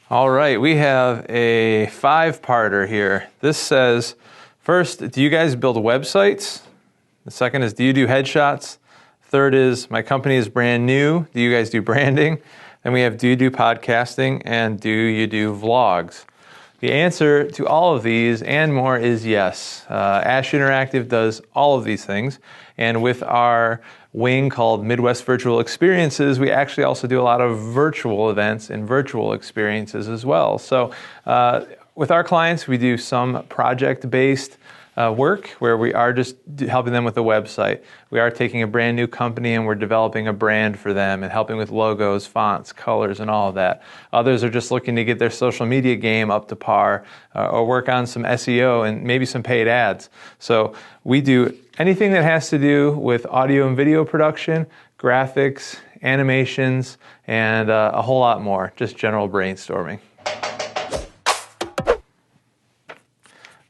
All right, we have a 5-parter here. This says, first, do you guys build websites? The second is, do you do headshots? Third is, my company is brand new. Do you guys do branding? Then we have, do you do podcasting? And do you do vlogs? The answer to all of these and more is yes. Ash Interactive does all of these things. And with our wing called Midwest Virtual Experiences, we actually also do a lot of virtual events and virtual experiences as well. So with our clients, we do some project-based work where we are just helping them with a website. We are taking a brand new company and we're developing a brand for them and helping with logos, fonts, colors, and all of that. Others are just looking to get their social media game up to par or work on some SEO and maybe some paid ads. So we do anything that has to do with audio and video production, graphics, animations, and a whole lot more, just general brainstorming.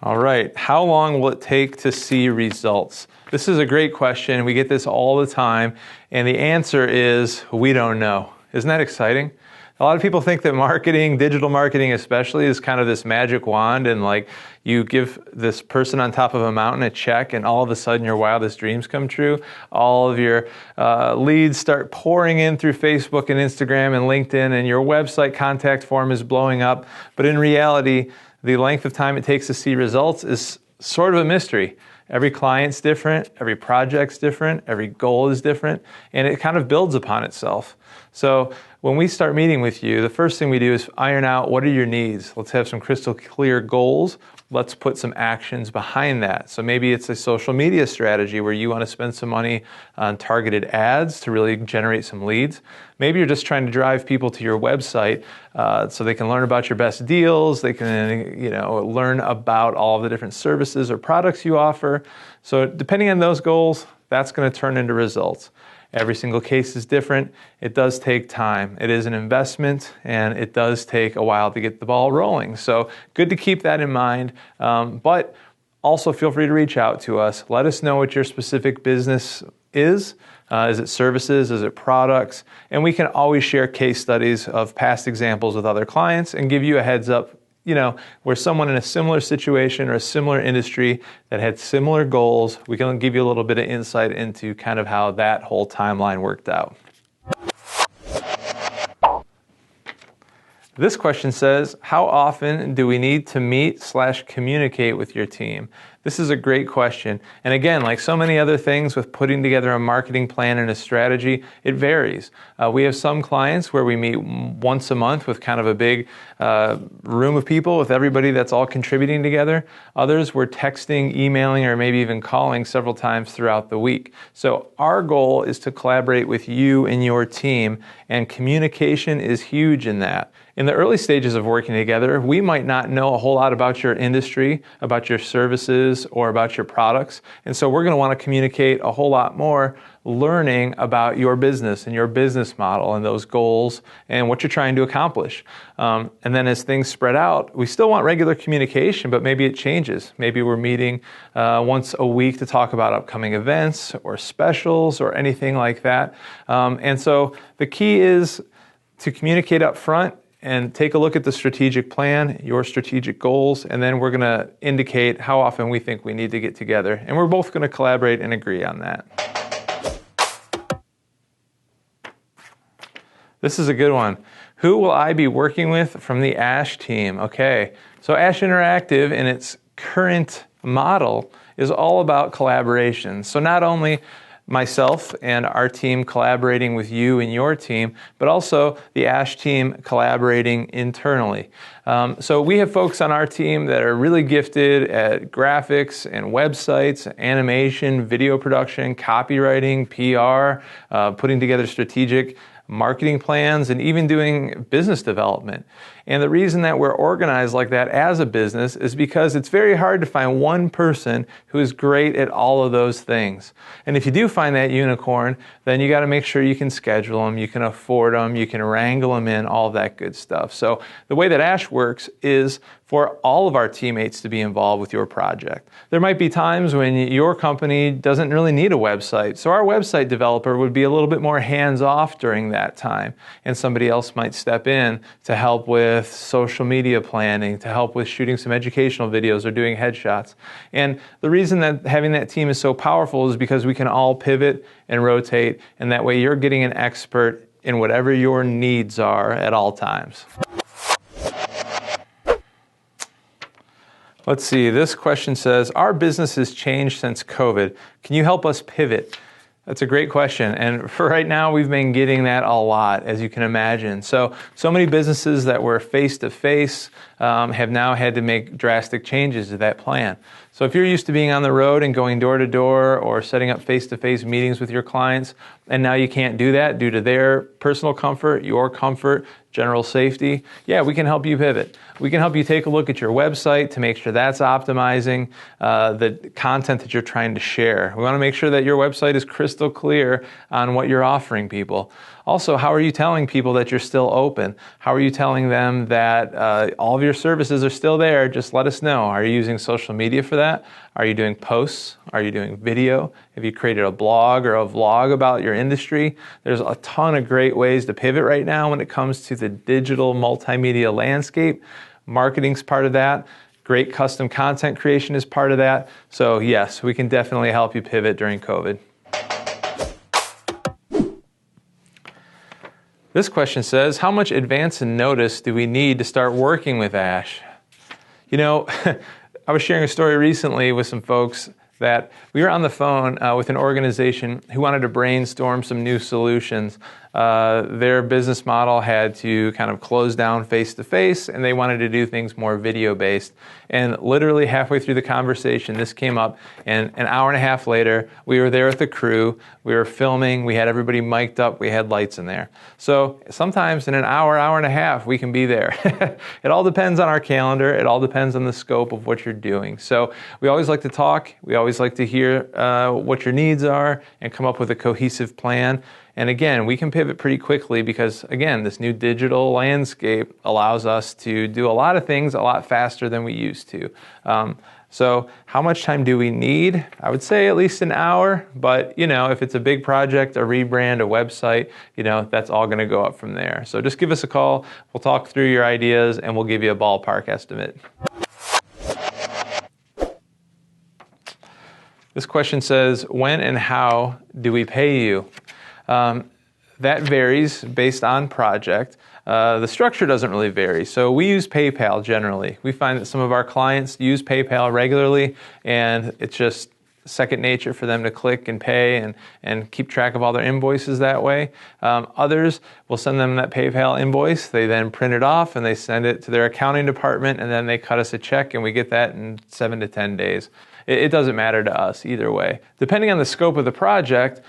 All right, how long will it take to see results? This is a great question. We get this all the time, and the answer is we don't know. Isn't that exciting? A lot of people think that marketing, digital marketing especially, is kind of this magic wand, and like you give this person on top of a mountain a check and all of a sudden your wildest dreams come true. All of your leads start pouring in through Facebook and Instagram and LinkedIn, and your website contact form is blowing up. But in reality, the length of time it takes to see results is sort of a mystery. Every client's different, every project's different, every goal is different, and it kind of builds upon itself. So when we start meeting with you, the first thing we do is iron out what are your needs. Let's have some crystal clear goals. Let's put some actions behind that. So maybe it's a social media strategy where you want to spend some money on targeted ads to really generate some leads. Maybe you're just trying to drive people to your website so they can learn about your best deals. They can, learn about all of the different services or products you offer. So depending on those goals, that's going to turn into results. Every single case is different. It does take time. It is an investment, and it does take a while to get the ball rolling. So good to keep that in mind, but also feel free to reach out to us. Let us know what your specific business is. Is it services? Is it products? And we can always share case studies of past examples with other clients and give you a heads up, where someone in a similar situation or a similar industry that had similar goals, we can give you a little bit of insight into kind of how that whole timeline worked out. This question says, how often do we need to meet/communicate with your team? This is a great question. And again, like so many other things with putting together a marketing plan and a strategy, it varies. We have some clients where we meet once a month with kind of a big room of people with everybody that's all contributing together. Others we're texting, emailing, or maybe even calling several times throughout the week. So our goal is to collaborate with you and your team, and communication is huge in that. In the early stages of working together, we might not know a whole lot about your industry, about your services, or about your products. And so we're going to want to communicate a whole lot more, learning about your business and your business model and those goals and what you're trying to accomplish. And then as things spread out, we still want regular communication, but maybe it changes. Maybe we're meeting once a week to talk about upcoming events or specials or anything like that. And so the key is to communicate up front and take a look at the strategic plan, your strategic goals, and then we're going to indicate how often we think we need to get together. And we're both going to collaborate and agree on that. This is a good one. Who will I be working with from the ASH team? Okay, so ASH Interactive in its current model is all about collaboration. So not only myself and our team collaborating with you and your team, but also the ASH team collaborating internally. So we have folks on our team that are really gifted at graphics and websites, animation, video production, copywriting, PR, putting together strategic marketing plans, and even doing business development. And the reason that we're organized like that as a business is because it's very hard to find one person who is great at all of those things. And if you do find that unicorn, then you got to make sure you can schedule them, you can afford them, you can wrangle them in, all of that good stuff. So the way that ASH works is for all of our teammates to be involved with your project. There might be times when your company doesn't really need a website, so our website developer would be a little bit more hands-off during that time, and somebody else might step in to help with social media planning, to help with shooting some educational videos or doing headshots. And the reason that having that team is so powerful is because we can all pivot and rotate, and that way you're getting an expert in whatever your needs are at all times. Let's see, this question says, our business has changed since COVID. Can you help us pivot? That's a great question, and for right now, we've been getting that a lot, as you can imagine. So many businesses that were face-to-face have now had to make drastic changes to that plan. So if you're used to being on the road and going door to door or setting up face-to-face meetings with your clients, and now you can't do that due to their personal comfort, your comfort, general safety, yeah, we can help you pivot. We can help you take a look at your website to make sure that's optimizing the content that you're trying to share. We want to make sure that your website is crystal clear on what you're offering people. Also, how are you telling people that you're still open? How are you telling them that all of your services are still there? Just let us know. Are you using social media for that? Are you doing posts? Are you doing video? Have you created a blog or a vlog about your industry? There's a ton of great ways to pivot right now when it comes to the digital multimedia landscape. Marketing's part of that. Great custom content creation is part of that. So yes, we can definitely help you pivot during COVID. This question says, how much advance and notice do we need to start working with Ash? You know, I was sharing a story recently with some folks that we were on the phone with an organization who wanted to brainstorm some new solutions. Their business model had to kind of close down face-to-face, and they wanted to do things more video-based. And literally halfway through the conversation, this came up, and an hour and a half later, we were there with the crew, we were filming, we had everybody mic'd up, we had lights in there. So sometimes in an hour, hour and a half, we can be there. It all depends on our calendar, it all depends on the scope of what you're doing. So we always like to talk, we always like to hear what your needs are, and come up with a cohesive plan. And again, we can pivot pretty quickly because, again, this new digital landscape allows us to do a lot of things a lot faster than we used to. So how much time do we need? I would say at least an hour, but you know, if it's a big project, a rebrand, a website, you know, that's all gonna go up from there. So just give us a call, we'll talk through your ideas, and we'll give you a ballpark estimate. This question says, when and how do we pay you? That varies based on project. The structure doesn't really vary. So we use PayPal generally. We find that some of our clients use PayPal regularly, and it's just second nature for them to click and pay and keep track of all their invoices that way. Others will send them that PayPal invoice. They then print it off and they send it to their accounting department, and then they cut us a check, and we get that in 7 to 10 days. It doesn't matter to us either way. Depending on the scope of the project,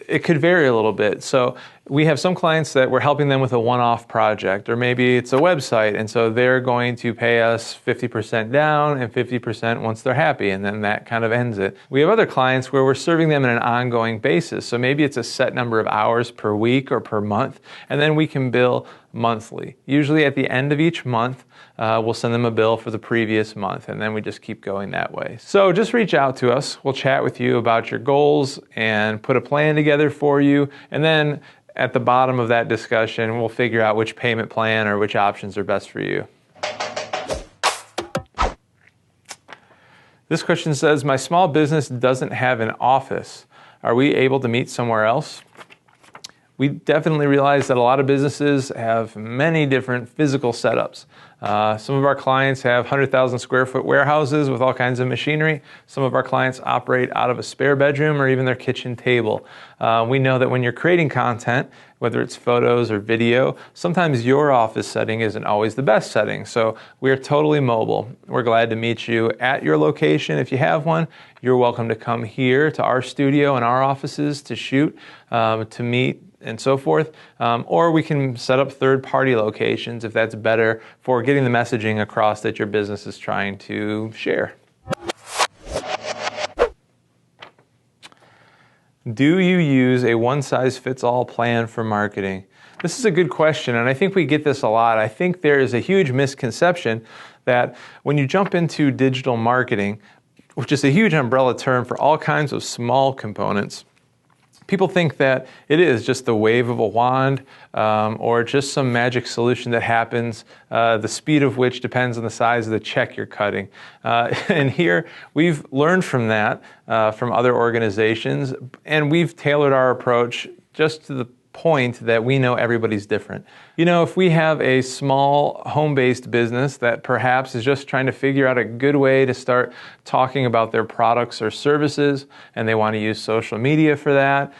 it could vary a little bit. So we have some clients that we're helping them with a one-off project, or maybe it's a website, and so they're going to pay us 50% down and 50% once they're happy, and then that kind of ends it. We have other clients where we're serving them on an ongoing basis. So maybe it's a set number of hours per week or per month, and then we can bill monthly. Usually at the end of each month, we'll send them a bill for the previous month, and then we just keep going that way. So just reach out to us. We'll chat with you about your goals and put a plan together for you, and then at the bottom of that discussion, we'll figure out which payment plan or which options are best for you. This question says, my small business doesn't have an office. Are we able to meet somewhere else? We definitely realize that a lot of businesses have many different physical setups. Some of our clients have 100,000 square foot warehouses with all kinds of machinery. Some of our clients operate out of a spare bedroom or even their kitchen table. We know that when you're creating content, whether it's photos or video, sometimes your office setting isn't always the best setting. So we're totally mobile. We're glad to meet you at your location if you have one. You're welcome to come here to our studio and our offices to shoot, to meet, and so forth. Or we can set up third-party locations if that's better for getting the messaging across that your business is trying to share. Do you use a one-size-fits-all plan for marketing? This is a good question, and I think we get this a lot. I think there is a huge misconception that when you jump into digital marketing, which is a huge umbrella term for all kinds of small components, people think that it is just the wave of a wand or just some magic solution that happens, the speed of which depends on the size of the check you're cutting. And here we've learned from that, from other organizations, and we've tailored our approach just to the point that we know everybody's different. You know, if we have a small home-based business that perhaps is just trying to figure out a good way to start talking about their products or services, and they want to use social media for that,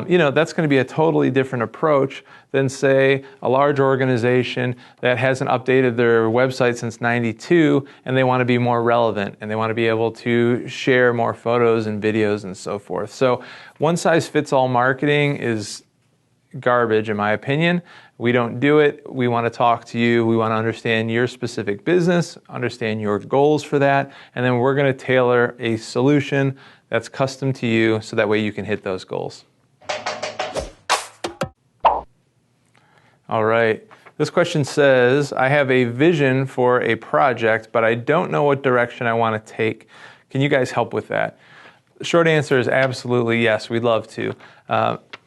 you know, that's going to be a totally different approach than, say, a large organization that hasn't updated their website since '92, and they want to be more relevant, and they want to be able to share more photos and videos and so forth. So one-size-fits-all marketing is garbage, in my opinion. We don't do it. We want to talk to you. We want to understand your specific business, understand your goals for that, and then we're going to tailor a solution that's custom to you so that way you can hit those goals. All right. This question says, I have a vision for a project, but I don't know what direction I want to take. Can you guys help with that? The short answer is absolutely yes, we'd love to.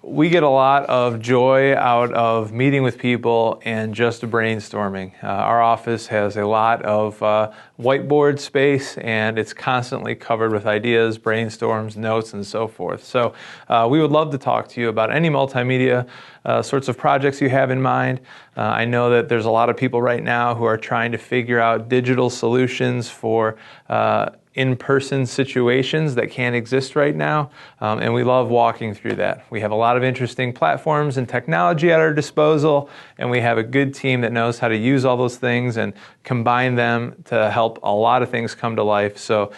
We get a lot of joy out of meeting with people and just brainstorming. Our office has a lot of whiteboard space, and it's constantly covered with ideas, brainstorms, notes, and so forth. So we would love to talk to you about any multimedia sorts of projects you have in mind. I know that there's a lot of people right now who are trying to figure out digital solutions for in-person situations that can't exist right now, and we love walking through that. We have a lot of interesting platforms and technology at our disposal, and we have a good team that knows how to use all those things and combine them to help a lot of things come to life. So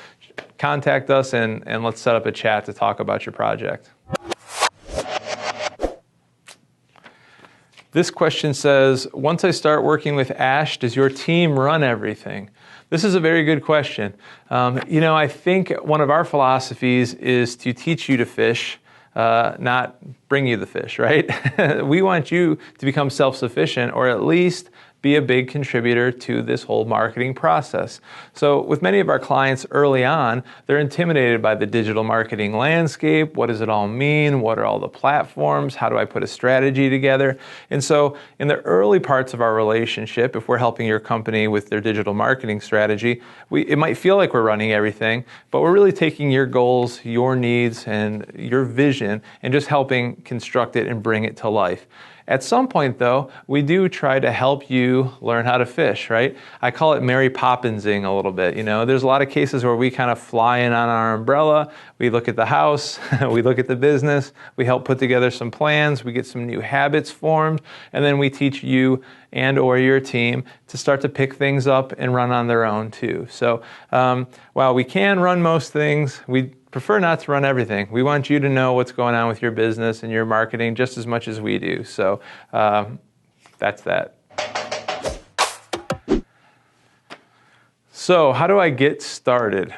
contact us and let's set up a chat to talk about your project. This question says, once I start working with Ash, does your team run everything? This is a very good question. You know, I think one of our philosophies is to teach you to fish, not bring you the fish, right? We want you to become self-sufficient, or at least be a big contributor to this whole marketing process. So with many of our clients early on, they're intimidated by the digital marketing landscape. What does it all mean? What are all the platforms? How do I put a strategy together? And so in the early parts of our relationship, if we're helping your company with their digital marketing strategy, it might feel like we're running everything, but we're really taking your goals, your needs, and your vision and just helping construct it and bring it to life. At some point, though, we do try to help you learn how to fish, right? I call it Mary Poppinsing a little bit. You know, there's a lot of cases where we kind of fly in on our umbrella. We look at the house, we look at the business, we help put together some plans, we get some new habits formed, and then we teach you and or your team to start to pick things up and run on their own too. So while we can run most things, we prefer not to run everything. We want you to know what's going on with your business and your marketing just as much as we do. So that's that. So how do I get started?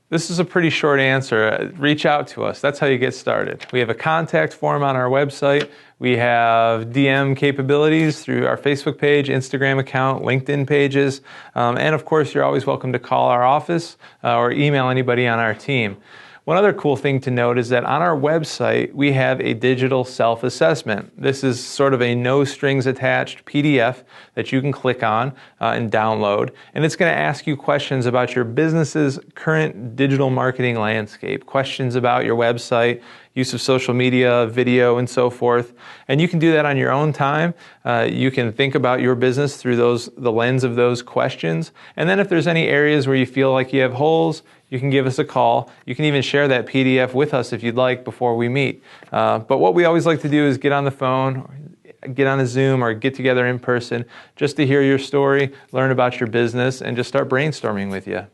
This is a pretty short answer. Reach out to us. That's how you get started. We have a contact form on our website. We have DM capabilities through our Facebook page, Instagram account, LinkedIn pages. And of course, you're always welcome to call our office or email anybody on our team. One other cool thing to note is that on our website, we have a digital self-assessment. This is sort of a no-strings-attached PDF that you can click on and download. And it's going to ask you questions about your business's current digital marketing landscape, questions about your website, use of social media, video, and so forth. And you can do that on your own time. You can think about your business through the lens of those questions. And then if there's any areas where you feel like you have holes, you can give us a call. You can even share that PDF with us if you'd like before we meet. But what we always like to do is get on the phone, get on a Zoom, or get together in person just to hear your story, learn about your business, and just start brainstorming with you.